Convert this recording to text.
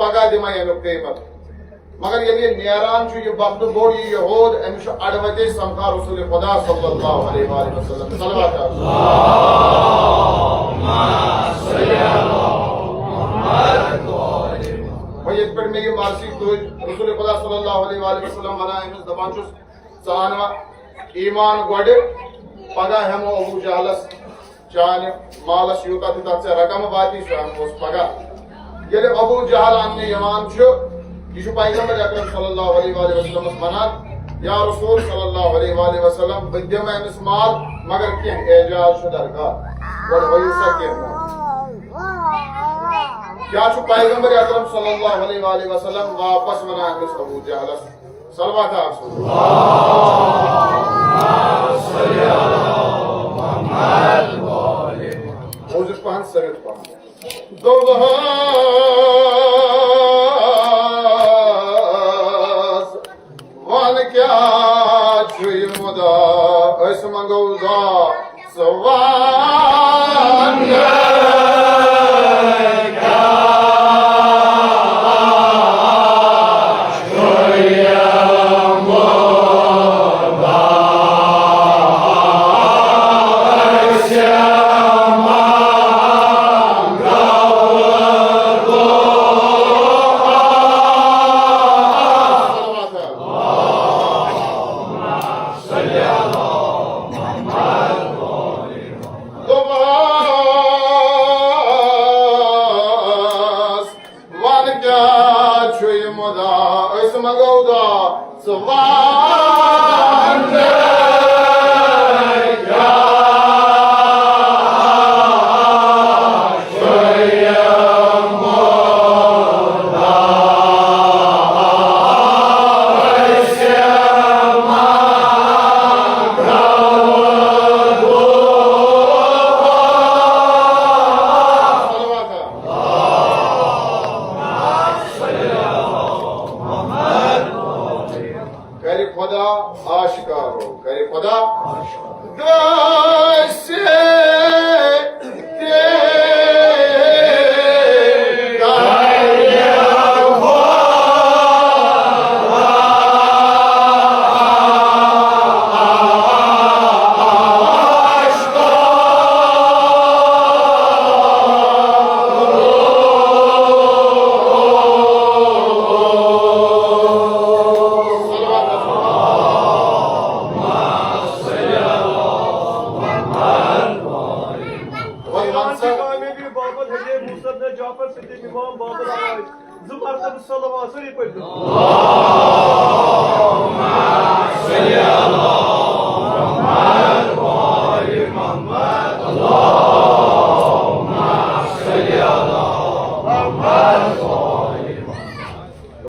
پگہ دِمے امیُک قیمت مگر ییٚلہِ یہِ نیران چھُ یہِ وقتہٕ بوٚڑ یہِ یہود أمِس چھُ اَڑوَتے سمکھان رسول خدا صلی اللہ علیہ وآلہ وسلم صلوات وۄنۍ ییٚتہِ پٮ۪ٹھ مےٚ یہِ مرثی تُج رسول خدا صلی اللہ علیہ وآلہ وسلم وَنان أمِس دَپان چھُس ژٕ اَن وۄنۍ ایٖمان گۄڈٕ پگاہ ہٮ۪مو ابوٗ جہلس چانہِ مالس یوٗتاہ تہِ تتھ ژےٚ رقم واتی سُہ ہٮ۪مہوس پگاہ ییٚلہِ ابوٗ جہل اننہِ یِوان چھُ یہ چھُ پیغمبر اکرم صلی اللہ علیہ وآلہ وسلمس ونان یا رسول صلی اللہ علیہ وآلہ وسلم بہٕ دِمہٕ أمِس مال مگر کینٛہہ اعجاز چھُ درکار گۄڈٕ ؤیِو سا کینٛہہ کیٛاہ چھُ پیغمبر اکرم صلی اللہ علیہ وآلہ وسلم واپس ونان أمِس ابوٗ جہلس صلوات موٗزِک پہن سٔرِتھ پہن ون کیا چھُ مُدا أسۍ منگو دعا ژٕ ون Allah